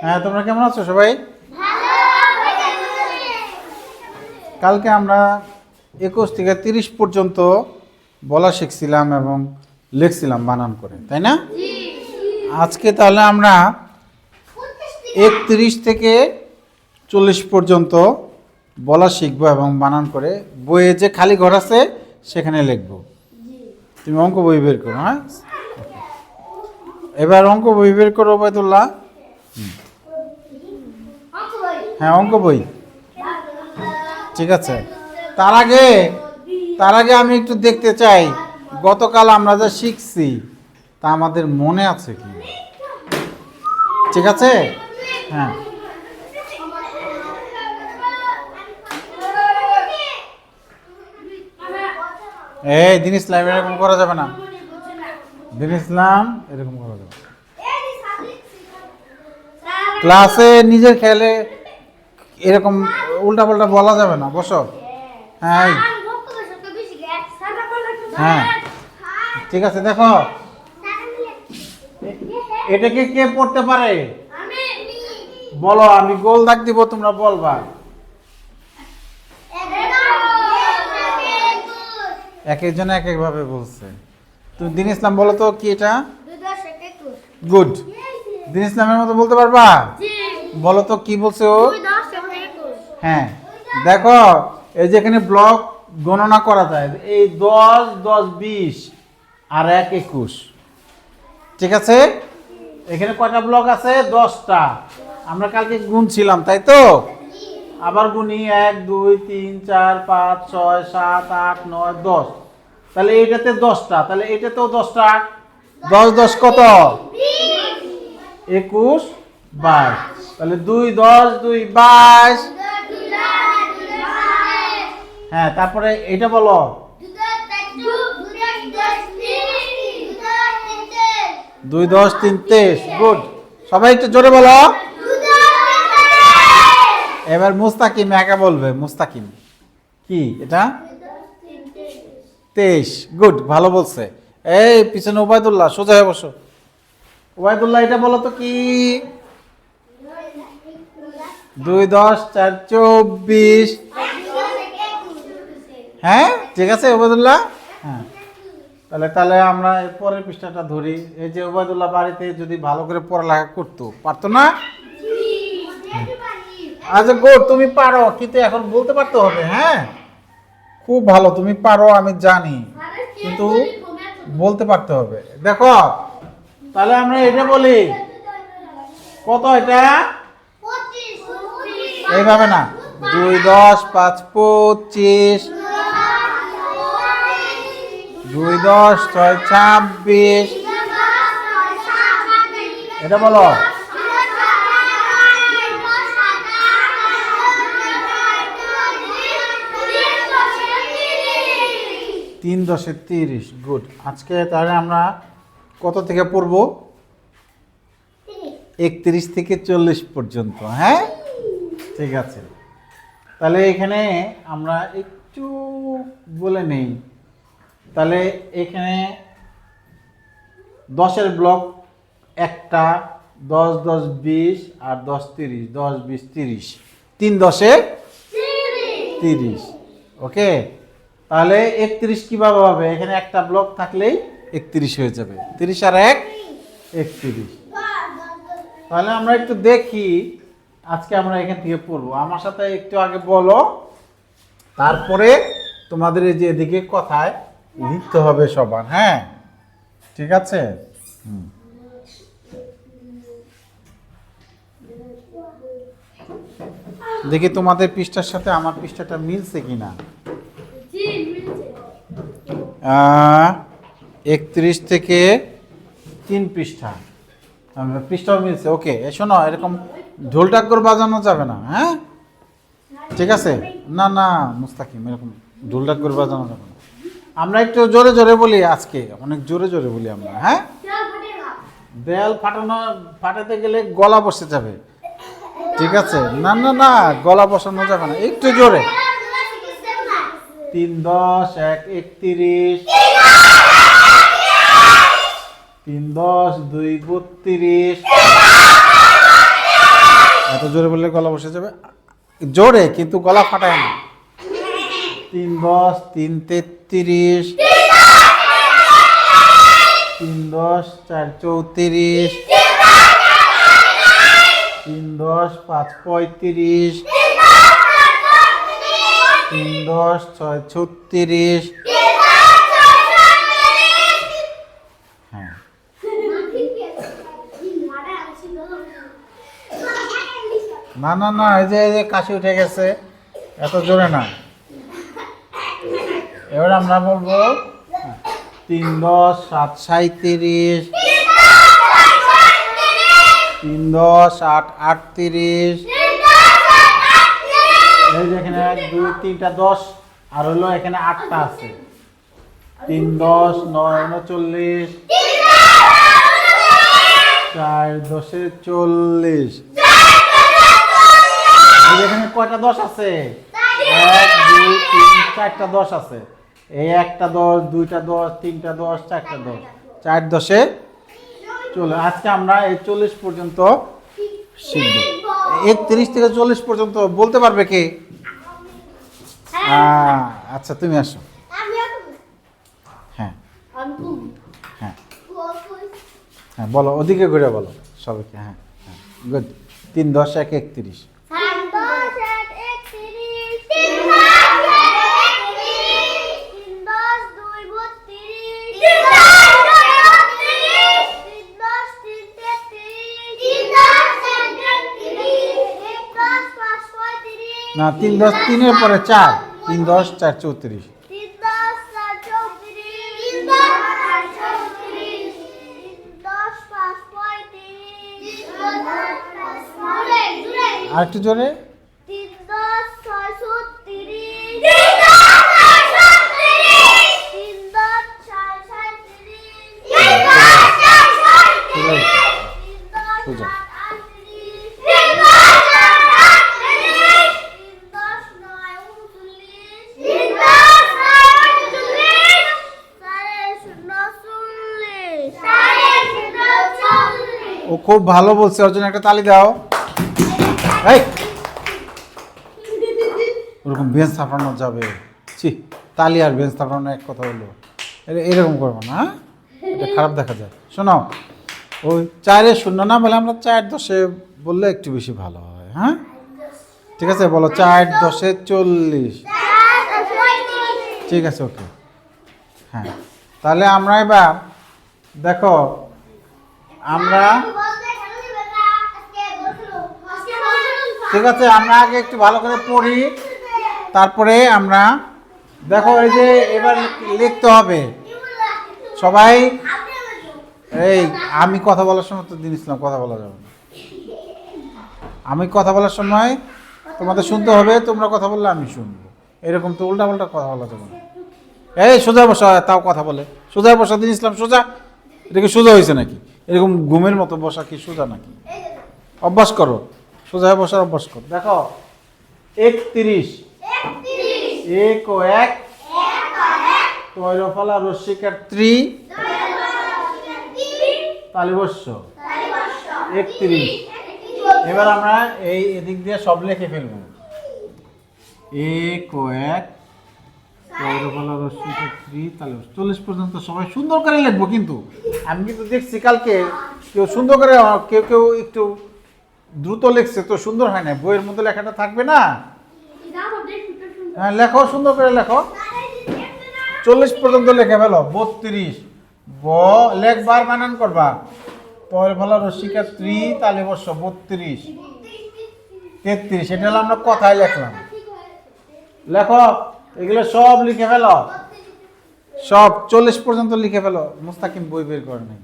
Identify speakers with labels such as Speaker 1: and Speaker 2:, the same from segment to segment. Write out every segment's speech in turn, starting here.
Speaker 1: হ্যাঁ, তোমরা কেমন আছো সবাই? কালকে আমরা 21 থেকে 30 পর্যন্ত বলা শিখছিলাম এবং লিখছিলাম বানান করে, তাই না? আজকে তাহলে আমরা 31 থেকে 40 পর্যন্ত বলা শিখবো এবং বানান করে বইয়ে যে খালি ঘর আছে সেখানে লিখবো। তুমি অঙ্ক বই বের করো। হ্যাঁ, এবার অঙ্ক বই বের করো ওবায়দুল্লাহ। হ্যাঁ, অঙ্ক বই। ঠিক আছে, তার আগে আমি একটু দেখতে চাই গতকাল আমরা যা শিখছি তা আমাদের মনে আছে কি। ঠিক আছে? হ্যাঁ, এই দিন ইসলাম এরকম করা যাবে না। দিন ইসলাম এরকম করা যাবে না। ক্লাসে নিজের খেলে এরকম উল্টা পাল্টা বলা যাবে না। বসো। হ্যাঁ হ্যাঁ, ঠিক আছে। দেখো, এটাকে কে পড়তে পারে বলো, আমি গোল দাগ দিব, তোমরা বলবা। এক একজনে এক এক ভাবে বলছে। তুমি দিন ইসলাম বলো তো কি এটা? গুড। দিন ইসলামের মতো বলতে পারবা? বলো তো কি বলছে ও? হ্যাঁ, দেখো এই যে এখানে ব্লক গণনা করা যায়, এই 10 10 20 আর 1 21। ঠিক আছে, এখানে কয়টা ব্লক আছে? 10টা। আমরা কালকে গুনছিলাম, তাই তো? আবার গুনি 1 2 3 4 5 6 7 8 9 10। তাহলে এইটাতে 10টা, তাহলে এটাতেও 10টা। 10 10 কত? 21 22। তাহলে 2 10 2 22। হ্যাঁ, তারপরে এটা বলো। 2 10 3 23। গুড। সবাই একটু জোরে বলো। এবার মুস্তাকিম একা বলবে। মুস্তাকিম কি এটা? 23। গুড, ভালো বলছে। এই পিছনে ওবায়দুল্লাহ, সোজা হয়ে বসো। ওবায়দুল্লাহ এটা বলো তো কি? 2 10 4 24। হ্যাঁ, ঠিক আছে ওবায়দুল্লাহ। হ্যাঁ, তাহলে আমরা পরের পৃষ্ঠাটা ধরি। এই যে ওবায়দুল্লাহ বাড়িতে যদি ভালো করে পড়ালেখা করতো, পারতো না? আচ্ছা গুড, তুমি পারো, কিন্তু এখন বলতে পারতে হবে। হ্যাঁ, খুব ভালো, তুমি পারো আমি জানি, কিন্তু বলতে পারতে হবে। দেখো, তাহলে আমরা এটা বলি কত? এটা এইভাবে না, 2 10 5 25, 2 10 6 26। এটা বলো। 3 10 30। গুড। আজকে তাহলে আমরা কত থেকে পড়ব? 31 থেকে 40 পর্যন্ত। হ্যাঁ, ঠিক আছে। তাহলে এখানে আমরা একটু বলে নেই। তাহলে এখানে 10-এর ব্লক একটা, 10 10 20 আর 10 30। 10 20 30। 3 10 30। ওকে, তাহলে 31 কিভাবে হবে? এখানে একটা ব্লক থাকলেই 31 হয়ে যাবে। 30 আর 1 31। তাহলে আমরা একটু দেখি, আজকে আমরা এখান থেকে পড়বো। আমার সাথে একটু আগে বলো, তারপরে তোমাদের এই যে এদিকে কথায় লিখতে হবে সবার। হ্যাঁ, ঠিক আছে। দেখি তোমাদের পৃষ্ঠার সাথে আমার পৃষ্ঠাটা মিলছে কিনা। 31 থেকে 3 পৃষ্ঠা, পৃষ্ঠাও মিলছে। ওকে, শোনো, এরকম ঢোলটাক করে বাজানো যাবে না। হ্যাঁ, ঠিক আছে। না না মুস্তাকিম, এরকম ঢোলটাক করে বাজানো যাবে না। আমরা একটু জোরে জোরে বলি, আজকে অনেক জোরে জোরে বলি আমরা। হ্যাঁ, দেয়াল ফাটাতে গেলে গলা বসে যাবে। ঠিক আছে, না না না, গলা বসানো যাবে না, একটু জোরে। 3 10 1 31, 3 10 2 32, জোরে বললে গলা বসে যাবে, জোরে কিন্তু গলা ফাটায় না। 3 10 3 33, 3 10 4 34, 3 10 5 35, 3 10 6 36। হ্যাঁ না না না, এই যে কাশি উঠে গেছে, এত জোরে না। এবার আমরা বলবো 3 10 7 37, 3 10 8 38। এই যে এখানে 1 2 3টা 10 আর হলো এখানে 8টা আছে। 3 10 9 39, 4 10 40। এখানে কয়টা 10 আছে? 1 2 3 4টা 10 আছে। এই একটা 10 দুইটা 10 তিনটা 10 চারটা 10, 4 10 চলে। আজকে আমরা এই 40 পর্যন্ত শিখব। 31 থেকে 40 পর্যন্ত বলতে পারবে কে? আচ্ছা তুমি আসো। হ্যাঁ হ্যাঁ হ্যাঁ বলো, ওদিকে ঘুরে বলো সবাইকে। হ্যাঁ হ্যাঁ গুড। 3 10 1 31। 3 10 3 এর পরে 4, 3 10 4 34। আর একটু জোরে।
Speaker 2: 3 10 6 36, 3 10 6 37,
Speaker 1: ও খুব ভালো বলছে, ওর জন্য একটা তালি দাও। এই ওরকম বেঞ্চ থাপানো যাবে? ছি, তালি আর বেঞ্চ থাপানো এক কথা হলো। এরকম করবো না, এটা খারাপ দেখা যায়। শোনো, ওই 4 0 না বলে আমরা 4 10 বললে একটু বেশি ভালো হয়। হ্যাঁ ঠিক আছে, বলো 4 10 40। ঠিক আছে, ওকে। হ্যাঁ তাহলে আমরা এবার দেখো, আমরা ঠিক আছে, আমরা আগে একটু ভালো করে পড়ি, তারপরে আমরা দেখো এই যে এবার লিখতে হবে সবাই। এই আমি কথা বলার সময় তো দিন ইসলাম কথা বলা যাবে না। আমি কথা বলার সময় তোমাদের শুনতে হবে, তোমরা কথা বললে আমি শুনবো, এরকম তো উল্টা পাল্টা কথা বলা যাবে না। এই সোজা বসা, তাও কথা বলে সোজা বসা। দিন ইসলাম সোজা, এটা কি সোজা হয়েছে নাকি? এরকম ঘুমের মতো বসা কি সোজা নাকি? অভ্যাস করো, সোজা বসার অভ্যাস করো। দেখো 31, 1 ও 1 তৈরফলা রস্যিকার 3 তালিবস্য 31। এবার আমরা এই এদিক দিয়ে সব লিখে ফেলবো। 1 ও 1 তৈরফলা রস্যিকার 3 তালিবস্য 40 পর্যন্ত সবাই সুন্দর করে লিখবো। কিন্তু আমি কিন্তু দেখছি কালকে কেউ সুন্দর করে, কেউ কেউ একটু দ্রুত লিখছে, তো সুন্দর হয় না। বইয়ের মধ্যে লেখাটা থাকবে না। হ্যাঁ লেখো, সুন্দর করে লেখো। 40 পর্যন্ত লিখে ফেলো। 32 ব লেখবার বানান করবা। তোর ভালো রসিকা 3 তালে বর্ষ 32 33। এটা হলো আমরা কথায় লিখলাম। লেখো এগুলো সব লিখে ফেলো, সব 40 পর্যন্ত লিখে ফেলো। মুস্তাকিম বই বের করে নাই,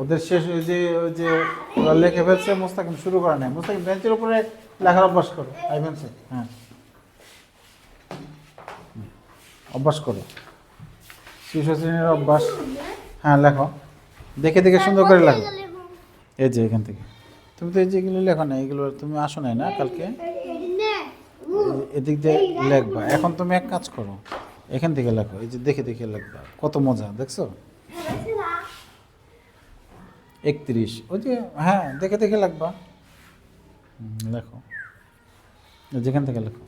Speaker 1: ওদের শেষ ওই যে ওরা লিখে ফেলছে, মুস্তাকিম শুরু করে নাই। মুস্তাকিম বেঞ্চের উপরে লেখার অভ্যাস করো। আই বেঞ্চে, হ্যাঁ অভ্যাস করো, শিশু শ্রেণীর অভ্যাস। হ্যাঁ লেখো, দেখে দেখে সুন্দর করে লেখো। এই যে এখান থেকে তুমি তো এই যেগুলো লেখো না, এগুলো তুমি আসো নাই না কালকে, এদিক দিয়ে লেখবা। এখন তুমি এক কাজ করো, এখান থেকে লেখো। এই যে দেখে দেখে লেখবা, কত মজা দেখছো। 31 ওই যে, হ্যাঁ দেখে দেখে লেখবা। লেখো, যেখান থেকে লেখো।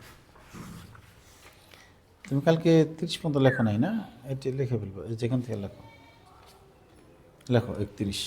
Speaker 1: তুমি কালকে 30 পর্যন্ত লেখো নাই না? এটি লিখে ফেলবো, যেখান থেকে লেখো। লেখো 31।